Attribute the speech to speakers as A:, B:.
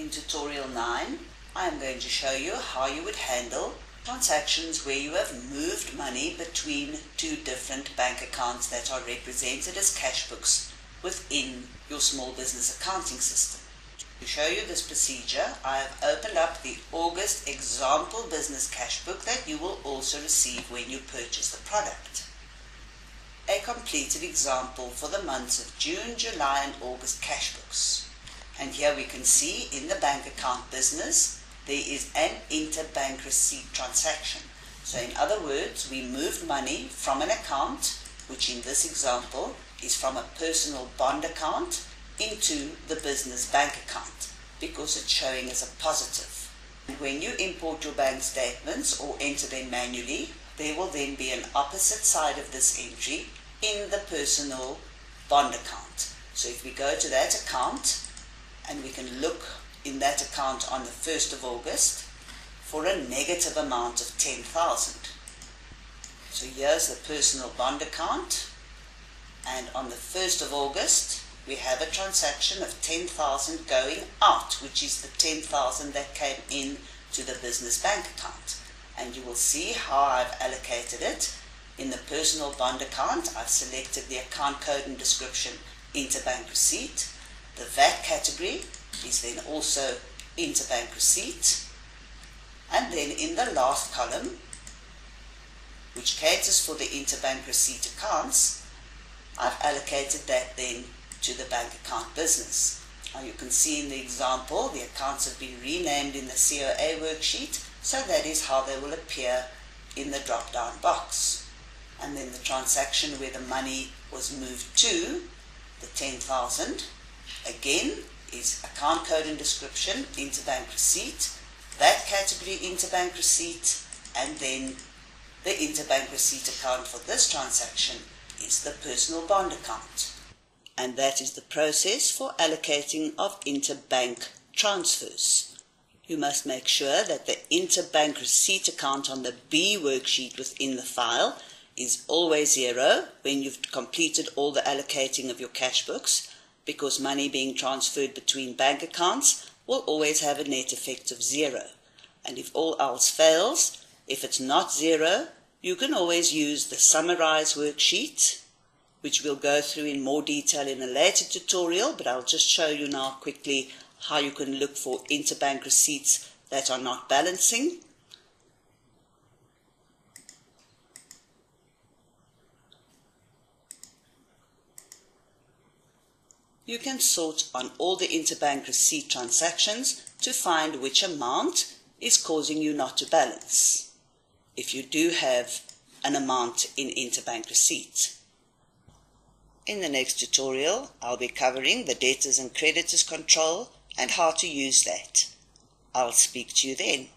A: In tutorial 9, I am going to show you how you would handle transactions where you have moved money between two different bank accounts that are represented as cash books within your small business accounting system. To show you this procedure, I have opened up the August example business cash book that you will also receive when you purchase the product. A completed example for the months of June, July and August cash books. And here we can see in the bank account business, there is an interbank receipt transaction. So in other words, we moved money from an account, which in this example is from a personal bond account, into the business bank account, because it's showing as a positive. And when you import your bank statements or enter them manually, there will then be an opposite side of this entry in the personal bond account. So if we go to that account, and we can look in that account on the 1st of August for a negative amount of 10,000. So here's the personal bond account, and on the 1st of August we have a transaction of 10,000 going out, which is the 10,000 that came in to the business bank account. And you will see how I've allocated it. In the personal bond account, I've selected the account code and description interbank receipt. The VAT category is then also interbank receipt. And then in the last column, which caters for the interbank receipt accounts, I've allocated that then to the bank account business. Now you can see in the example, the accounts have been renamed in the COA worksheet, so that is how they will appear in the drop-down box. And then the transaction where the money was moved to, the 10,000, again is account code and description, interbank receipt, that category interbank receipt, and then the interbank receipt account for this transaction is the personal bond account. And that is the process for allocating of interbank transfers. You must make sure that the interbank receipt account on the B worksheet within the file is always 0 when you've completed all the allocating of your cash books, because money being transferred between bank accounts will always have a net effect of 0. And if all else fails, if it's not 0, you can always use the summarize worksheet, which we'll go through in more detail in a later tutorial, but I'll just show you now quickly how you can look for interbank receipts that are not balancing. You can sort on all the interbank receipt transactions to find which amount is causing you not to balance, if you do have an amount in interbank receipt. In the next tutorial, I'll be covering the debtors and creditors control and how to use that. I'll speak to you then.